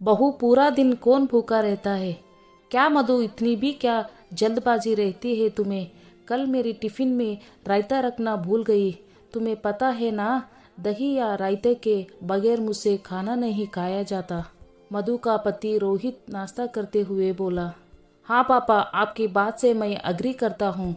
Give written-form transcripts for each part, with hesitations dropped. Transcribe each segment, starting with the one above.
बहू पूरा दिन कौन भूखा रहता है। क्या मधु, इतनी भी क्या जल्दबाजी रहती है तुम्हें। कल मेरी टिफिन में रायता रखना भूल गई। तुम्हें पता है ना, दही या रायते के बगैर मुझसे खाना नहीं खाया जाता। मधु का पति रोहित नाश्ता करते हुए बोला। हाँ पापा, आपकी बात से मैं अग्री करता हूँ।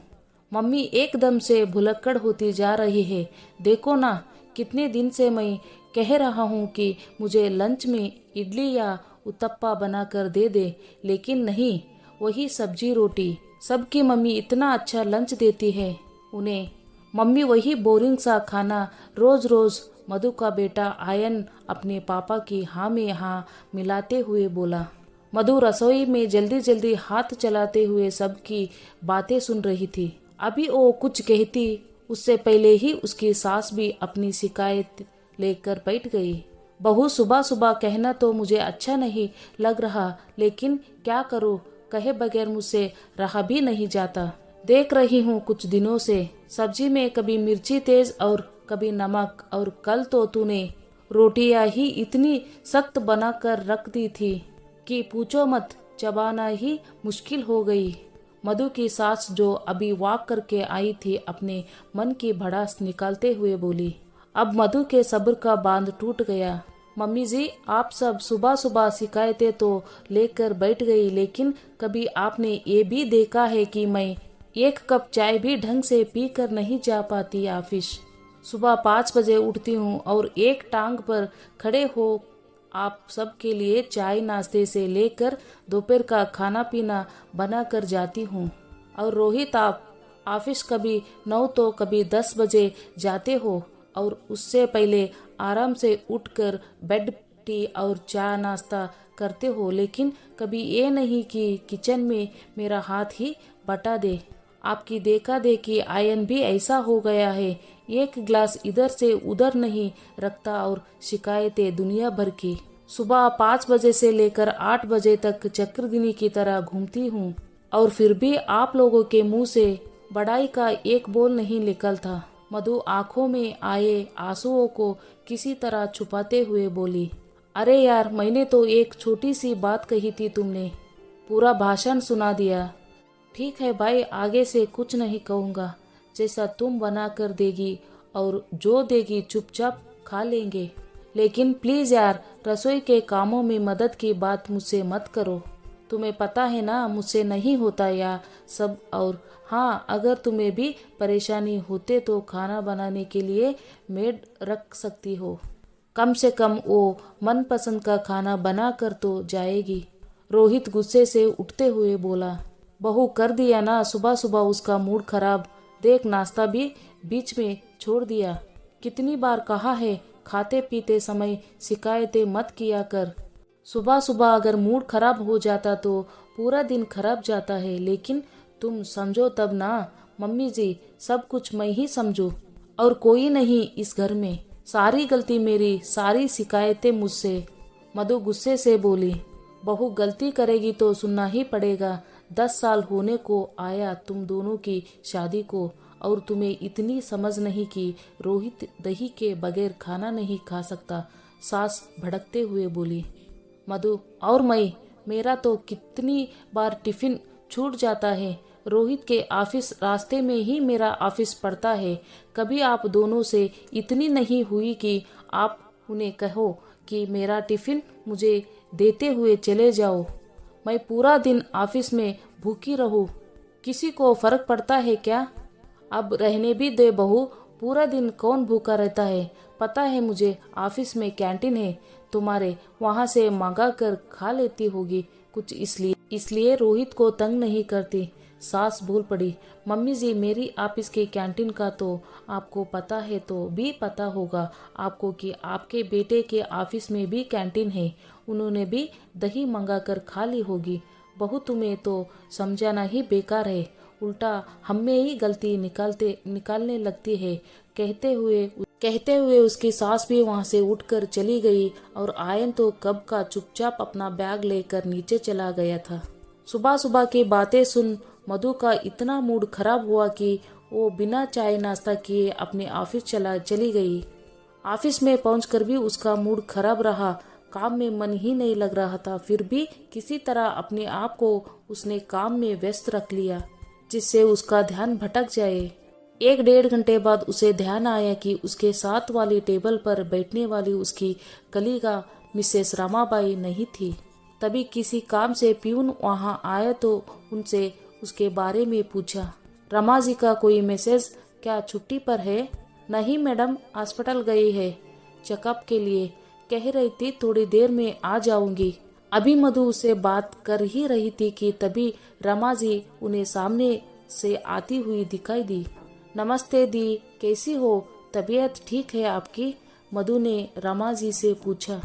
मम्मी एकदम से भुलक्कड़ होती जा रही है। देखो ना, कितने दिन से मैं कह रहा हूँ कि मुझे लंच में इडली या उत्तपा बनाकर दे दे, लेकिन नहीं, वही सब्जी रोटी। सबकी मम्मी इतना अच्छा लंच देती है उन्हें, मम्मी वही बोरिंग सा खाना रोज रोज। मधु का बेटा आयन अपने पापा की हाँ में हाँ मिलाते हुए बोला। मधु रसोई में जल्दी जल्दी हाथ चलाते हुए सबकी बातें सुन रही थी। अभी वो कुछ कहती उससे पहले ही उसकी सास भी अपनी शिकायत लेकर बैठ गई। बहू, सुबह सुबह कहना तो मुझे अच्छा नहीं लग रहा, लेकिन क्या करूं, कहे बगैर मुझसे रहा भी नहीं जाता। देख रही हूँ कुछ दिनों से सब्जी में कभी मिर्ची तेज और कभी नमक, और कल तो तूने रोटियां ही इतनी सख्त बनाकर रख दी थी कि पूछो मत, चबाना ही मुश्किल हो गई। मधु की सास, जो अभी वॉक करके आई थी, अपने मन की भड़ास निकालते हुए बोली। अब मधु के सब्र का बांध टूट गया। मम्मी जी, आप सब सुबह सुबह शिकायतें तो लेकर बैठ गई, लेकिन कभी आपने ये भी देखा है कि मैं एक कप चाय भी ढंग से पी कर नहीं जा पाती ऑफिस। सुबह 5 बजे उठती हूँ और एक टांग पर खड़े हो आप सबके लिए चाय नाश्ते से लेकर दोपहर का खाना पीना बना कर जाती हूँ। और रोहित, आप ऑफिस कभी 9 तो कभी 10 बजे जाते हो, और उससे पहले आराम से उठकर बेड टी और चाय नाश्ता करते हो, लेकिन कभी ये नहीं कि किचन में मेरा हाथ ही बटा दे। आपकी देखा देखी आयन भी ऐसा हो गया है, एक गिलास इधर से उधर नहीं रखता, और शिकायतें दुनिया भर की। सुबह 5 बजे से लेकर 8 बजे तक चक्रदिनी की तरह घूमती हूँ, और फिर भी आप लोगों के मुंह से बड़ाई का एक बोल नहीं निकलता। मधु आंखों में आए आंसुओं को किसी तरह छुपाते हुए बोली। अरे यार, मैंने तो एक छोटी सी बात कही थी, तुमने पूरा भाषण सुना दिया। ठीक है भाई, आगे से कुछ नहीं कहूँगा, जैसा तुम बना कर देगी और जो देगी चुपचाप खा लेंगे। लेकिन प्लीज यार, रसोई के कामों में मदद की बात मुझसे मत करो। तुम्हें पता है ना, मुझसे नहीं होता या सब। और हाँ, अगर तुम्हें भी परेशानी होते तो खाना बनाने के लिए मेड रख सकती हो। कम से कम वो मनपसंद का खाना बना कर तो जाएगी। रोहित गुस्से से उठते हुए बोला। बहू, कर दिया ना सुबह सुबह उसका मूड खराब। देख, नाश्ता भी बीच में छोड़ दिया। कितनी बार कहा है, खाते पीते समय शिकायतें मत किया कर। सुबह सुबह अगर मूड खराब हो जाता तो पूरा दिन खराब जाता है, लेकिन तुम समझो तब ना। मम्मी जी, सब कुछ मैं ही समझू और कोई नहीं इस घर में। सारी गलती मेरी, सारी शिकायतें मुझसे। मधु गुस्से से बोली। बहू, गलती करेगी तो सुनना ही पड़ेगा। 10 साल होने को आया तुम दोनों की शादी को, और तुम्हें इतनी समझ नहीं कि रोहित दही के बगैर खाना नहीं खा सकता। सास भड़कते हुए बोली। मधु, और मेरा तो कितनी बार टिफिन छूट जाता है। रोहित के ऑफिस रास्ते में ही मेरा ऑफिस पड़ता है। कभी आप दोनों से इतनी नहीं हुई कि आप उन्हें कहो कि मेरा टिफिन मुझे देते हुए चले जाओ। मैं पूरा दिन ऑफिस में भूखी रहूं, किसी को फर्क पड़ता है क्या? अब रहने भी दे बहू, पूरा दिन कौन भूखा रहता है। पता है मुझे, ऑफिस में कैंटीन है, तुम्हारे वहां से मंगा कर खा लेती होगी कुछ, इसलिए रोहित को तंग नहीं करती। सास बोल पड़ी। मम्मी जी, मेरी ऑफिस के कैंटीन का तो आपको पता है, तो भी पता होगा आपको कि आपके बेटे के ऑफिस में भी कैंटीन है, उन्होंने भी दही मंगा कर खा ली होगी। बहू, तुम्हें तो समझाना ही बेकार है, उल्टा हमें ही गलती निकालने लगती है। कहते हुए उसकी सास भी वहां से उठकर चली गई, और आयन तो कब का चुपचाप अपना बैग लेकर नीचे चला गया था। सुबह सुबह की बातें सुन मधु का इतना मूड खराब हुआ कि वो बिना चाय नाश्ता किए अपने ऑफिस चली गई। ऑफिस में पहुंचकर भी उसका मूड खराब रहा। काम में मन ही नहीं लग रहा था, फिर भी किसी तरह अपने आप को उसने काम में व्यस्त रख लिया जिससे उसका ध्यान भटक जाए। 1-1.5 घंटे बाद उसे ध्यान आया कि उसके साथ वाली टेबल पर बैठने वाली उसकी कलीगा मिसेस रमाबाई नहीं थी। तभी किसी काम से प्यून वहां आया तो उनसे उसके बारे में पूछा। रमा जी का कोई मैसेज? क्या छुट्टी पर है? नहीं मैडम, हॉस्पिटल गई है चेकअप के लिए, कह रही थी थोड़ी देर में आ जाऊंगी। अभी मधु उससे बात कर ही रही थी कि तभी रमा जी उन्हें सामने से आती हुई दिखाई दी। नमस्ते दी, कैसी हो? तबीयत ठीक है आपकी? मधु ने रमा जी से पूछा।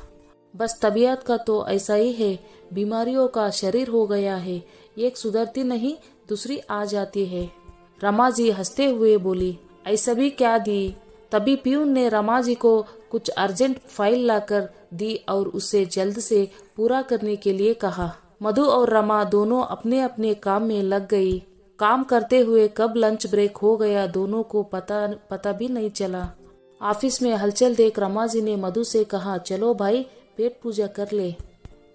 बस तबीयत का तो ऐसा ही है, बीमारियों का शरीर हो गया है, एक सुधरती नहीं दूसरी आ जाती है। रमा जी हंसते हुए बोली। ऐसा भी क्या दी? तभी प्यून ने रमा जी को कुछ अर्जेंट फाइल लाकर दी और उसे जल्द से पूरा करने के लिए कहा। मधु और रमा दोनों अपने अपने काम में लग गई। काम करते हुए कब लंच ब्रेक हो गया दोनों को पता भी नहीं चला। ऑफिस में हलचल देख रमा जी ने मधु से कहा, चलो भाई पेट पूजा कर ले।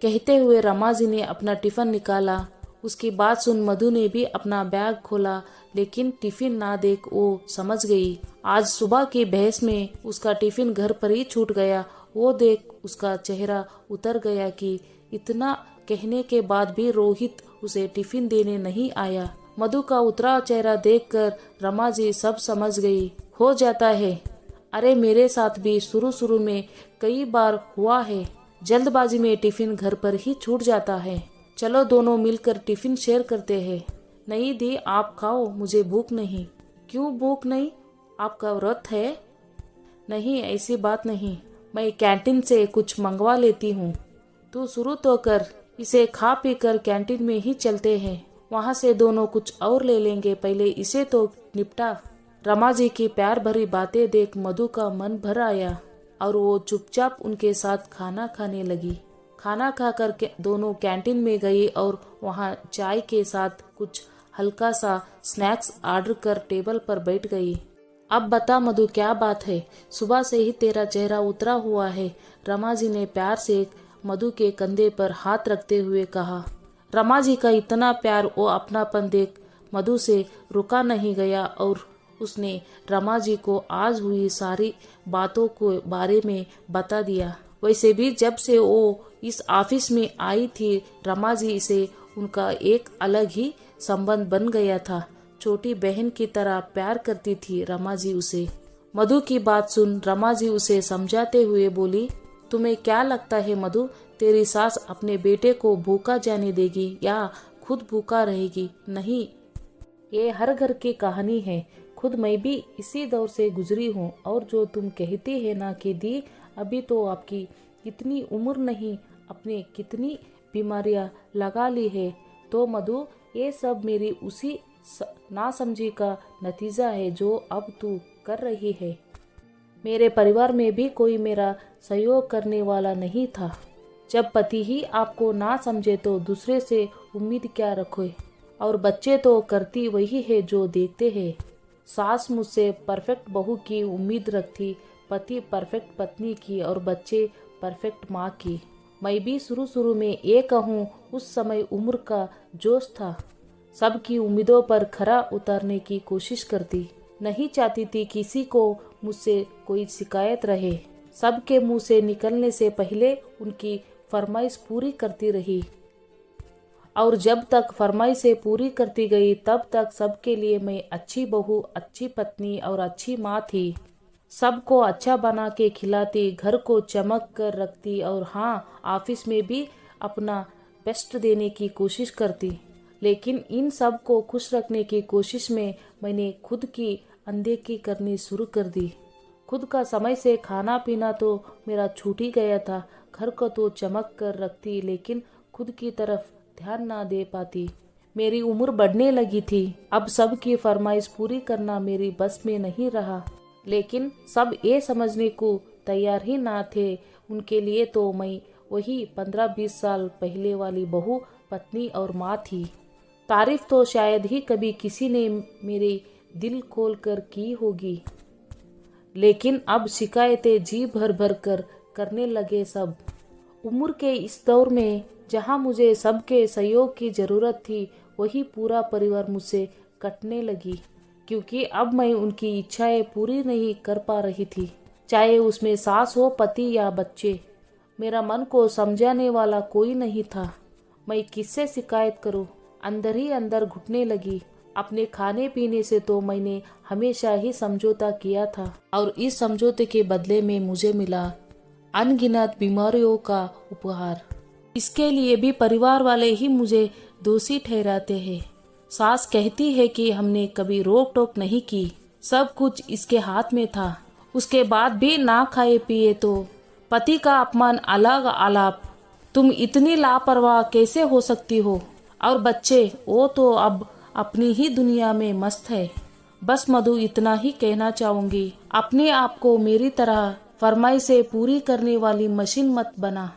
कहते हुए रमा जी ने अपना टिफिन निकाला। उसकी बात सुन मधु ने भी अपना बैग खोला, लेकिन टिफिन ना देख वो समझ गई आज सुबह की बहस में उसका टिफिन घर पर ही छूट गया। वो देख उसका चेहरा उतर गया कि इतना कहने के बाद भी रोहित उसे टिफिन देने नहीं आया। मधु का उतरा चेहरा देखकर रमा जी सब समझ गई। हो जाता है, अरे मेरे साथ भी शुरू में कई बार हुआ है, जल्दबाजी में टिफिन घर पर ही छूट जाता है। चलो दोनों मिलकर टिफिन शेयर करते हैं। नहीं दी, आप खाओ, मुझे भूख नहीं। क्यों भूख नहीं? आपका व्रत है? नहीं, ऐसी बात नहीं, मैं कैंटीन से कुछ मंगवा लेती हूँ। तू शुरू तो कर, इसे खा पी कर कैंटीन में ही चलते हैं, वहाँ से दोनों कुछ और ले लेंगे, पहले इसे तो निपटा। रमा जी की प्यार भरी बातें देख मधु का मन भर आया और वो चुपचाप उनके साथ खाना खाने लगी। खाना खाकर के दोनों कैंटीन में गई और वहाँ चाय के साथ कुछ हल्का सा स्नैक्स ऑर्डर कर टेबल पर बैठ गई। अब बता मधु, क्या बात है? सुबह से ही तेरा चेहरा उतरा हुआ है। रमा जी ने प्यार से मधु के कंधे पर हाथ रखते हुए कहा। रमा जी का इतना प्यार वो अपनापन देख मधु से रुका नहीं गया और उसने रमा जी को आज हुई सारी बातों के बारे में बता दिया। वैसे भी जब से वो इस ऑफिस में आई थी रमा जी से उनका एक अलग ही संबंध बन गया था। छोटी बहन की तरह प्यार करती थी रमा जी उसे। मधु की बात सुन रमा जी उसे समझाते हुए बोली, तुम्हें क्या लगता है मधु, तेरी सास अपने बेटे को भूखा जाने देगी या खुद भूखा रहेगी? नहीं, ये हर घर की कहानी है, खुद मैं भी इसी दौर से गुजरी हूँ। और जो तुम कहती है ना कि दी, अभी तो आपकी इतनी उम्र नहीं, अपने कितनी बीमारियाँ लगा ली है, तो मधु ये सब मेरी उसी नासमझी का नतीजा है जो अब तू कर रही है। मेरे परिवार में भी कोई मेरा सहयोग करने वाला नहीं था। जब पति ही आपको ना समझे तो दूसरे से उम्मीद क्या रखोगे? और बच्चे तो करती वही है जो देखते हैं। सास मुझसे परफेक्ट बहू की उम्मीद रखती, पति परफेक्ट पत्नी की और बच्चे परफेक्ट माँ की। मैं भी शुरू में ये कहूँ, उस समय उम्र का जोश था, सबकी उम्मीदों पर खरा उतारने की कोशिश करती, नहीं चाहती थी किसी को मुझसे कोई शिकायत रहे। सबके मुंह से निकलने से पहले उनकी फरमाइश पूरी करती रही और जब तक फरमाइशें पूरी करती गई तब तक सबके लिए मैं अच्छी बहू, अच्छी पत्नी और अच्छी माँ थी। सबको अच्छा बना के खिलाती, घर को चमक कर रखती और हाँ, ऑफिस में भी अपना बेस्ट देने की कोशिश करती। लेकिन इन सब को खुश रखने की कोशिश में मैंने खुद की अनदेखी करनी शुरू कर दी। खुद का समय से खाना पीना तो मेरा छूट ही गया था। घर को तो चमक कर रखती लेकिन खुद की तरफ ध्यान ना दे पाती। मेरी उम्र बढ़ने लगी थी, अब सबकी फरमाइश पूरी करना मेरी बस में नहीं रहा। लेकिन सब ये समझने को तैयार ही ना थे। उनके लिए तो मैं वही 15-20 साल पहले वाली बहू, पत्नी और माँ थी। तारीफ तो शायद ही कभी किसी ने मेरे दिल खोल कर की होगी, लेकिन अब शिकायतें जी भर भर कर करने लगे सब। उम्र के इस दौर में जहाँ मुझे सबके सहयोग की जरूरत थी, वही पूरा परिवार मुझसे कटने लगी, क्योंकि अब मैं उनकी इच्छाएं पूरी नहीं कर पा रही थी, चाहे उसमें सास हो, पति या बच्चे। मेरा मन को समझाने वाला कोई नहीं था। मैं किससे शिकायत करूं? अंदर ही अंदर घुटने लगी। अपने खाने पीने से तो मैंने हमेशा ही समझौता किया था, और इस समझौते के बदले में मुझे मिला अनगिनत बीमारियों का उपहार। इसके लिए भी परिवार वाले ही मुझे दोषी ठहराते हैं। सास कहती है कि हमने कभी रोक टोक नहीं की, सब कुछ इसके हाथ में था। उसके बाद भी ना खाए पिए तो पति का अपमान अलग आलाप। तुम इतनी लापरवाह कैसे हो सकती हो? और बच्चे, वो तो अब अपनी ही दुनिया में मस्त है। बस मधु, इतना ही कहना चाहूंगी, अपने आप को मेरी तरह फरमाइशें पूरी करने वाली मशीन मत बना।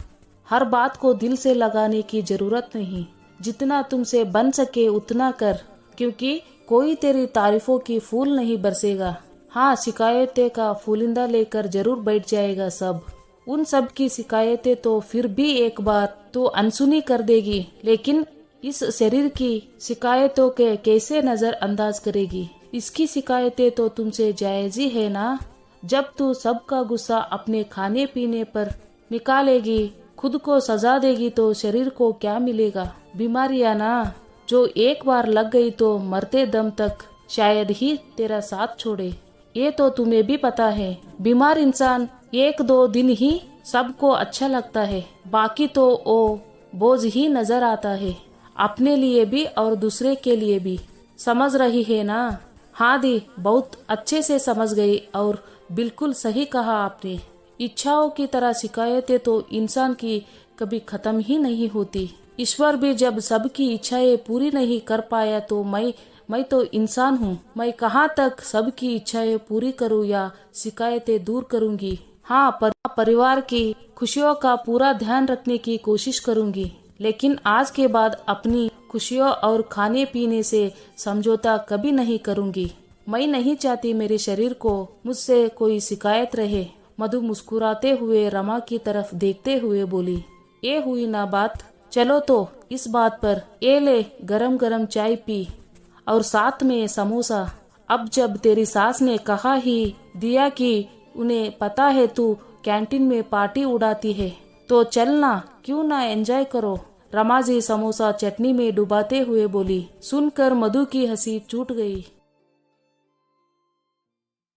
हर बात को दिल से लगाने की जरूरत नहीं। जितना तुमसे बन सके उतना कर, क्योंकि कोई तेरी तारीफों की फूल नहीं बरसेगा। हाँ, शिकायतें का फूलिंदा लेकर जरूर बैठ जाएगा सब। उन सब की शिकायतें तो फिर भी एक बार तो अनसुनी कर देगी, लेकिन इस शरीर की शिकायतों के कैसे नजरअंदाज करेगी? इसकी शिकायतें तो तुमसे जायज ही है ना। जब तू सबका गुस्सा अपने खाने पीने पर निकालेगी, खुद को सजा देगी, तो शरीर को क्या मिलेगा? बीमारियां ना, जो एक बार लग गई तो मरते दम तक शायद ही तेरा साथ छोड़े। ये तो तुम्हें भी पता है। बीमार इंसान 1-2 दिन ही सबको अच्छा लगता है, बाकी तो वो बोझ ही नजर आता है, अपने लिए भी और दूसरे के लिए भी। समझ रही है ना? हाँ दी, बहुत अच्छे से समझ गई, और बिल्कुल सही कहा आपने। इच्छाओं की तरह शिकायतें तो इंसान की कभी खत्म ही नहीं होती। ईश्वर भी जब सबकी इच्छाएं पूरी नहीं कर पाया तो मैं तो इंसान हूँ। मैं कहाँ तक सबकी इच्छाएं पूरी करूँ या शिकायतें दूर करूँगी। हाँ, परिवार की खुशियों का पूरा ध्यान रखने की कोशिश करूँगी, लेकिन आज के बाद अपनी खुशियों और खाने पीने से समझौता कभी नहीं करूँगी। मैं नहीं चाहती मेरे शरीर को मुझसे कोई शिकायत रहे। मधु मुस्कुराते हुए रमा की तरफ देखते हुए बोली, ये हुई ना बात। चलो तो इस बात पर ये ले गरम गरम चाय पी और साथ में समोसा। अब जब तेरी सास ने कहा ही दिया कि उन्हें पता है तू कैंटीन में पार्टी उड़ाती है, तो चलना, क्यों ना एंजॉय करो। रमा जी समोसा चटनी में डुबाते हुए बोली। सुनकर मधु की हंसी छूट गई।